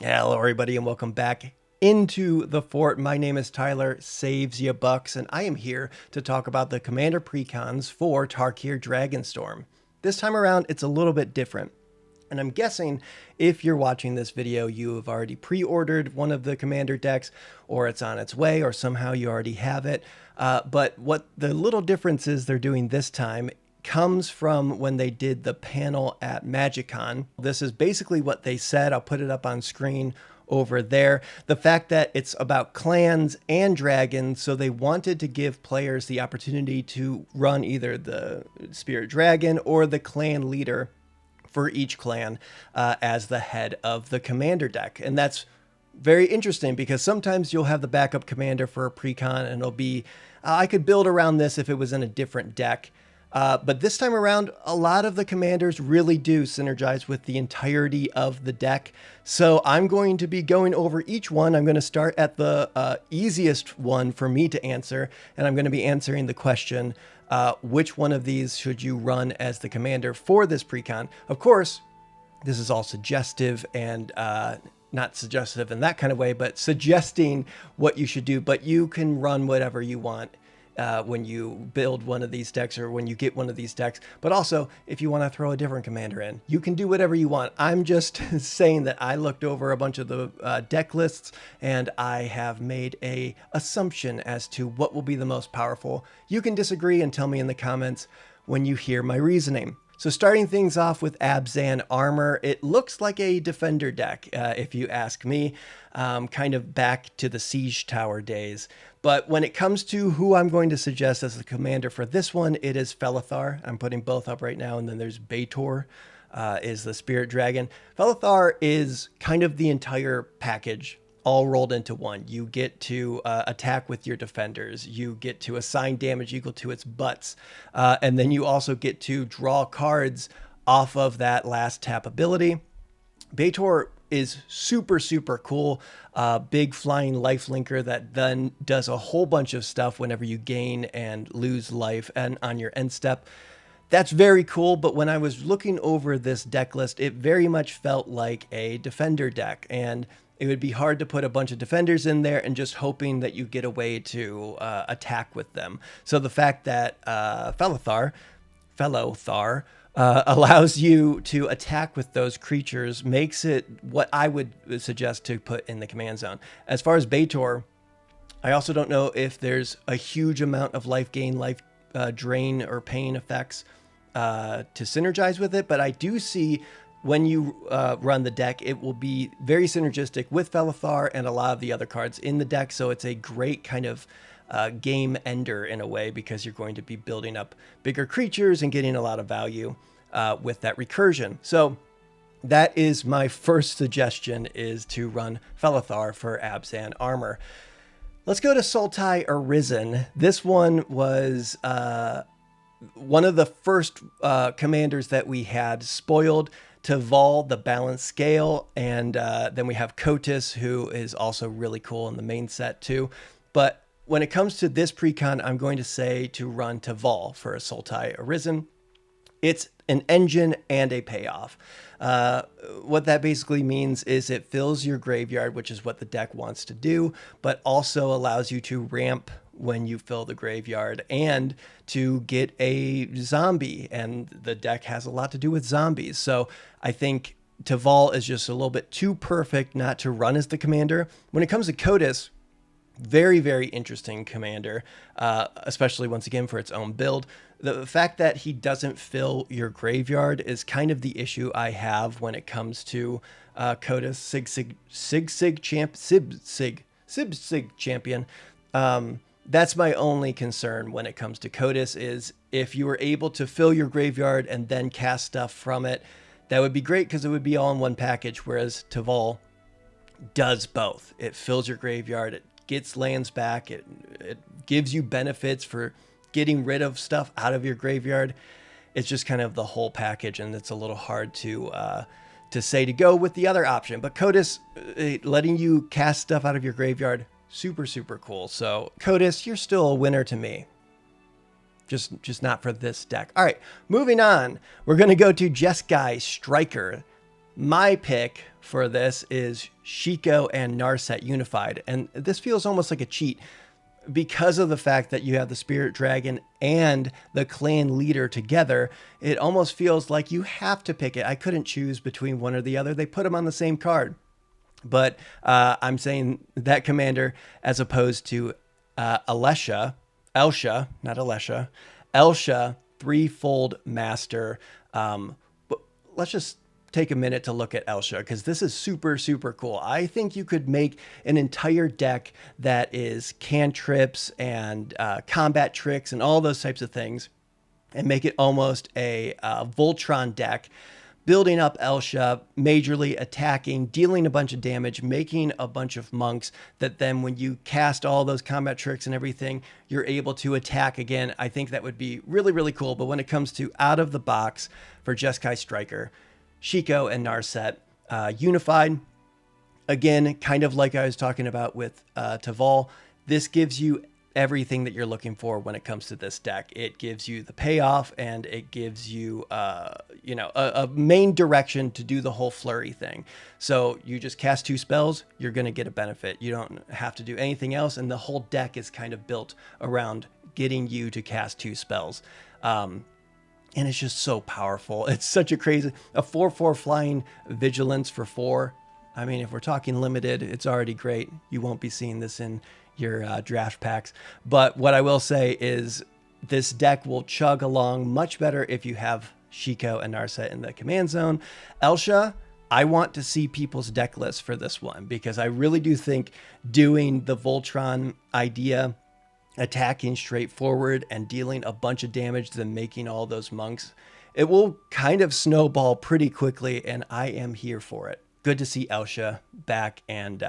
Hello, everybody, and welcome back into the fort. My name is Tyler, Saves Ya Bucks, and I am here to talk about the Commander Precons for Tarkir Dragonstorm. This time around, it's a little bit different. And I'm guessing if you're watching this video, you have already pre-ordered one of the Commander decks, or it's on its way, or somehow you already have it. But what the little differences they're doing this time comes from when they did the panel at MagicCon. This is basically what they said. I'll put it up on screen over there. The fact that it's about clans and dragons, so they wanted to give players the opportunity to run either the Spirit Dragon or the clan leader for each clan as the head of the commander deck. And that's very interesting because sometimes you'll have the backup commander for a precon and it'll be, I could build around this if it was in a different deck. But this time around, a lot of the commanders really do synergize with the entirety of the deck. So I'm going to be going over each one. I'm going to start at the easiest one for me to answer, and I'm going to be answering the question, which one of these should you run as the commander for this precon? Of course, this is all suggestive and not suggestive in that kind of way, but suggesting what you should do. But you can run whatever you want when you build one of these decks or when you get one of these decks. But also, if you want to throw a different commander in, you can do whatever you want. I'm just saying that I looked over a bunch of the deck lists and I have made a assumption as to what will be the most powerful. You can disagree and tell me in the comments when you hear my reasoning. So starting things off with Abzan Armor, it looks like a defender deck, if you ask me, kind of back to the Siege Tower days. But when it comes to who I'm going to suggest as the commander for this one, it is Felithar. I'm putting both up right now, and then there's Baator, is the Spirit Dragon. Felithar is kind of the entire package all rolled into one. You get to attack with your defenders. You get to assign damage equal to its butts. And then you also get to draw cards off of that last tap ability. Baator is super, super cool. Big flying lifelinker that then does a whole bunch of stuff whenever you gain and lose life and on your end step. That's very cool, but when I was looking over this deck list, it very much felt like a defender deck, and it would be hard to put a bunch of defenders in there and just hoping that you get a way to attack with them. So the fact that Felithar allows you to attack with those creatures makes it what I would suggest to put in the command zone. As far as Baator, I also don't know if there's a huge amount of life gain, life drain, or pain effects to synergize with it, but I do see when you run the deck, it will be very synergistic with Felithar and a lot of the other cards in the deck, so it's a great kind of game ender in a way because you're going to be building up bigger creatures and getting a lot of value with that recursion. So that is my first suggestion, is to run Felithar for Abzan Armor. Let's go to Sultai Arisen. This one was one of the first commanders that we had spoiled to Vol, the balance scale, and then we have Kotis, who is also really cool in the main set too. But when it comes to this precon, I'm going to say to run to Vol for a Sultai Arisen. It's an engine and a payoff. What that basically means is it fills your graveyard, which is what the deck wants to do, but also allows you to ramp when you fill the graveyard and to get a zombie. And the deck has a lot to do with zombies. So I think Taval is just a little bit too perfect not to run as the commander. When it comes to Kotis, very, very interesting commander, especially once again for its own build. The fact that he doesn't fill your graveyard is kind of the issue I have when it comes to Kotis, Sig champion. That's my only concern when it comes to Kotis, is if you were able to fill your graveyard and then cast stuff from it, that would be great because it would be all in one package, whereas Taval does both. It fills your graveyard, it gets lands back, it gives you benefits for getting rid of stuff out of your graveyard. It's just kind of the whole package, and it's a little hard to say to go with the other option. But Kotis, letting you cast stuff out of your graveyard, super, super cool. So Kotis, you're still a winner to me. Just not for this deck. All right, moving on. We're going to go to Jeskai Striker. My pick for this is Shiko and Narset unified, and this feels almost like a cheat because of the fact that you have the Spirit Dragon and the clan leader together. It almost feels like you have to pick it. I couldn't choose between one or the other. They put them on the same card. But I'm saying that commander as opposed to Elsha, not Alesha, Elsha, threefold master. But let's just take a minute to look at Elsha, because this is super, super cool. I think you could make an entire deck that is cantrips and combat tricks and all those types of things and make it almost a Voltron deck, building up Elsha, majorly attacking, dealing a bunch of damage, making a bunch of monks that then when you cast all those combat tricks and everything, you're able to attack again. I think that would be really, really cool. But when it comes to out of the box for Jeskai Striker, Shiko and Narset unified, again, kind of like I was talking about with Taval, this gives you everything that you're looking for when it comes to this deck. It gives you the payoff, and it gives you, a main direction to do the whole flurry thing. So you just cast 2 spells, you're going to get a benefit. You don't have to do anything else, and the whole deck is kind of built around getting you to cast 2 spells. And it's just so powerful. It's such a 4/4 flying vigilance for 4. I mean, if we're talking limited, it's already great. You won't be seeing this in your draft packs. But what I will say is this deck will chug along much better if you have Shiko and Narset in the command zone. Elsha, I want to see people's deck lists for this one, because I really do think doing the Voltron idea, attacking straight forward and dealing a bunch of damage, then making all those monks, it will kind of snowball pretty quickly, and I am here for it. Good to see Elsha back and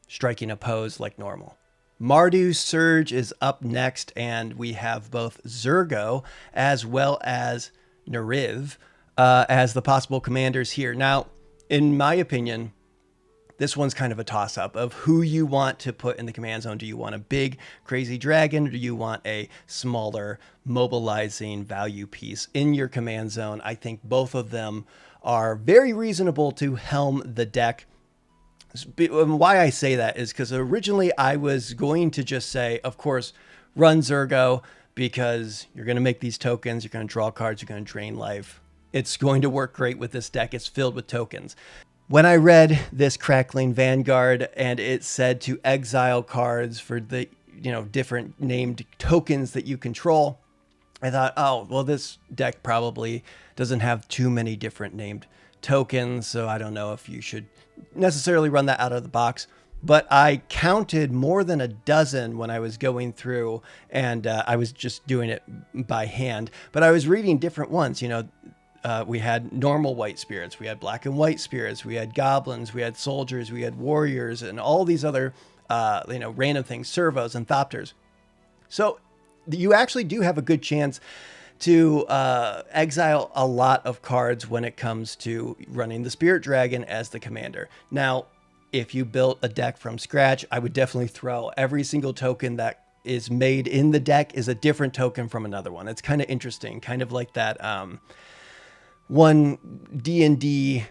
striking a pose like normal. Mardu Surge is up next, and we have both Zurgo as well as Nariv as the possible commanders here. Now, in my opinion, this one's kind of a toss-up of who you want to put in the command zone. Do you want a big, crazy dragon, or do you want a smaller, mobilizing value piece in your command zone? I think both of them are very reasonable to helm the deck. And why I say that is because originally I was going to just say, of course, run Zurgo, because you're going to make these tokens, you're going to draw cards, you're going to drain life. It's going to work great with this deck. It's filled with tokens. When I read this Crackling Vanguard and it said to exile cards for the different named tokens that you control, I thought, oh, well, this deck probably doesn't have too many different named tokens, so I don't know if you should necessarily run that out of the box. But I counted more than a dozen when I was going through, and I was just doing it by hand. But I was reading different ones, we had normal white spirits, we had black and white spirits, we had goblins, we had soldiers, we had warriors, and all these other, random things, servos and thopters. So you actually do have a good chance to exile a lot of cards when it comes to running the Spirit Dragon as the commander. Now, if you built a deck from scratch, I would definitely throw every single token that is made in the deck is a different token from another one. It's kind of interesting, kind of like that one D&D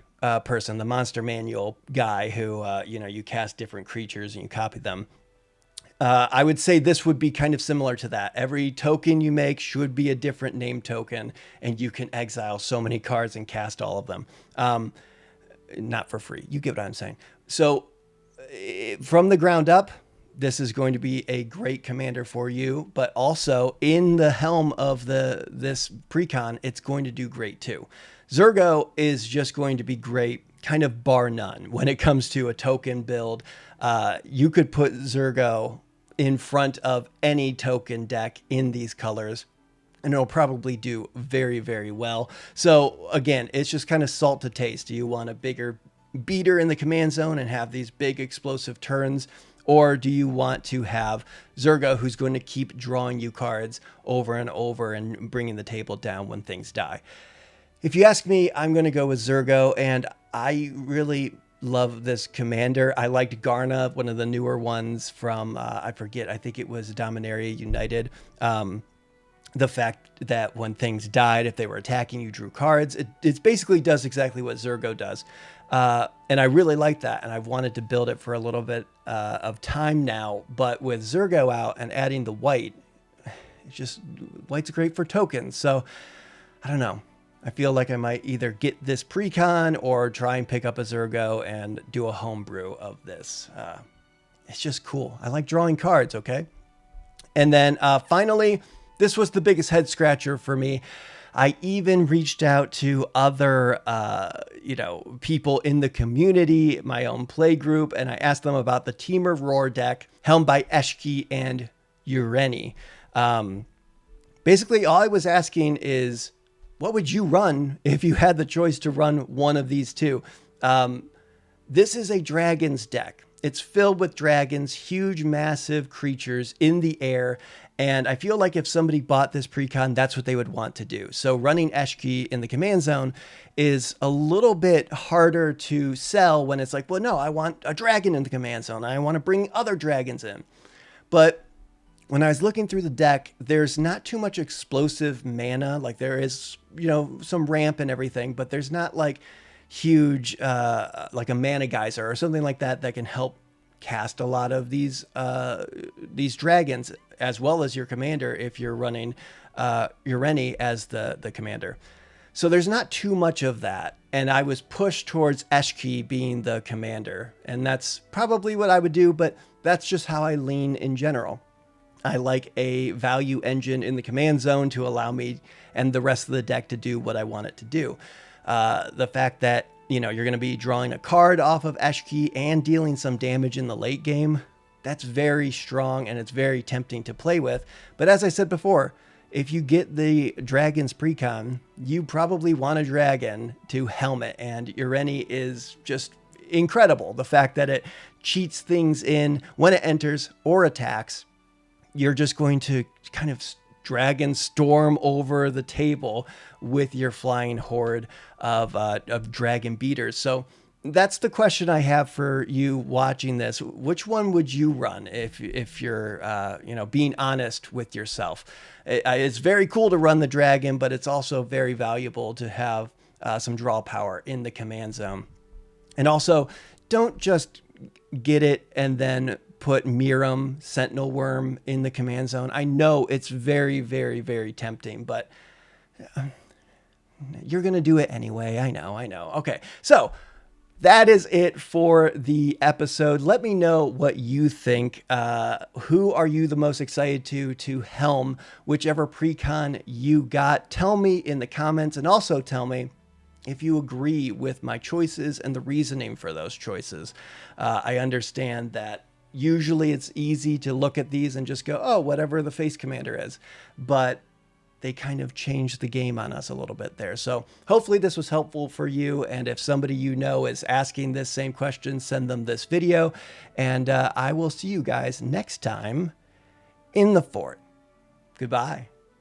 person, the Monster Manual guy who, you cast different creatures and you copy them. I would say this would be kind of similar to that. Every token you make should be a different name token, and you can exile so many cards and cast all of them. Not for free. You get what I'm saying. So from the ground up, this is going to be a great commander for you, but also in the helm of this Precon, it's going to do great too. Zurgo is just going to be great, kind of bar none. When it comes to a token build, you could put Zurgo in front of any token deck in these colors, and it'll probably do very, very well. So again, it's just kind of salt to taste. Do you want a bigger beater in the command zone and have these big explosive turns? Or do you want to have Zurgo, who's going to keep drawing you cards over and over and bringing the table down when things die? If you ask me, I'm going to go with Zurgo, and I really love this commander. I liked Garna, one of the newer ones from, I forget, I think it was Dominaria United. the fact that when things died, if they were attacking, you drew cards. It basically does exactly what Zurgo does. And I really like that. And I've wanted to build it for a little bit of time now. But with Zurgo out and adding the white, it's just, white's great for tokens. So I don't know. I feel like I might either get this Precon or try and pick up a Zurgo and do a homebrew of this. It's just cool. I like drawing cards, okay? And then finally, this was the biggest head scratcher for me. I even reached out to other, people in the community, my own play group, and I asked them about the Temur Roar deck, helmed by Jeskai and Ureni. Basically, all I was asking is, what would you run if you had the choice to run one of these two? This is a dragons deck. It's filled with dragons, huge, massive creatures in the air. And I feel like if somebody bought this Precon, that's what they would want to do. So running Jeskai in the command zone is a little bit harder to sell when it's like, well, no, I want a dragon in the command zone. I want to bring other dragons in. But when I was looking through the deck, there's not too much explosive mana. Like there is, some ramp and everything, but there's not like huge, like a mana geyser or something like that that can help cast a lot of these dragons, as well as your commander if you're running Ureni as the commander. So there's not too much of that. And I was pushed towards Jeskai being the commander. And that's probably what I would do, but that's just how I lean in general. I like a value engine in the command zone to allow me and the rest of the deck to do what I want it to do. The fact that, you're going to be drawing a card off of Jeskai and dealing some damage in the late game, that's very strong and it's very tempting to play with. But as I said before, if you get the Dragon's Precon, you probably want a dragon to helm it. And Ureni is just incredible. The fact that it cheats things in when it enters or attacks, you're just going to kind of dragon storm over the table with your flying horde of dragon beaters. So that's the question I have for you watching this. Which one would you run if you're being honest with yourself? It's very cool to run the dragon, but it's also very valuable to have some draw power in the command zone. And also, don't just get it and then put Miram, Sentinel Worm in the command zone. I know it's very, very, very tempting, but you're going to do it anyway. I know. Okay, so that is it for the episode. Let me know what you think. Who are you the most excited to helm? Whichever Precon you got. Tell me in the comments, and also tell me if you agree with my choices and the reasoning for those choices. I understand that usually it's easy to look at these and just go, oh, whatever the face commander is. But they kind of changed the game on us a little bit there. So hopefully this was helpful for you. And if somebody is asking this same question, send them this video. And I will see you guys next time in the fort. Goodbye.